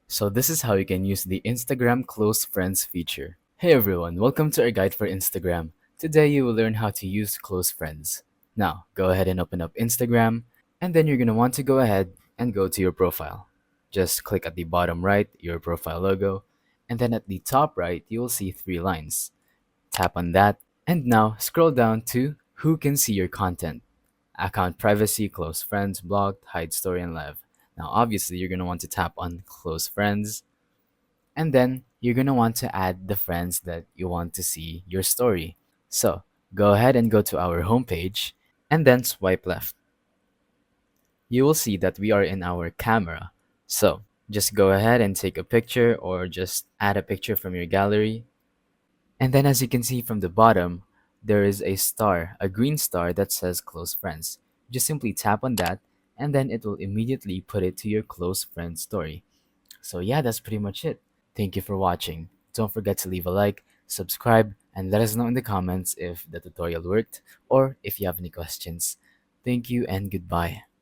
So this is how you can use the Instagram Close Friends feature. Hey everyone, welcome to our guide for Instagram. Today you will learn how to use Close Friends. Now, go ahead and open up Instagram, and then you're going to want to go ahead and go to your profile. Just click at the bottom right, your profile logo, and then at the top right, you will see three lines. Tap on that, and now scroll down to Who can see your content. Account privacy, close friends, blocked, hide story, and live. Now, obviously, you're going to want to tap on close friends, and then you're going to want to add the friends that you want to see your story. So, go ahead and go to our homepage, and then swipe left. You will see that we are in our camera. So, just go ahead and take a picture or just add a picture from your gallery. And then as you can see from the bottom, there is a star, a green star that says close friends. Just simply tap on that and then it will immediately put it to your close friend story. So yeah, that's pretty much it. Thank you for watching. Don't forget to leave a like, subscribe, and let us know in the comments if the tutorial worked or if you have any questions. Thank you and goodbye.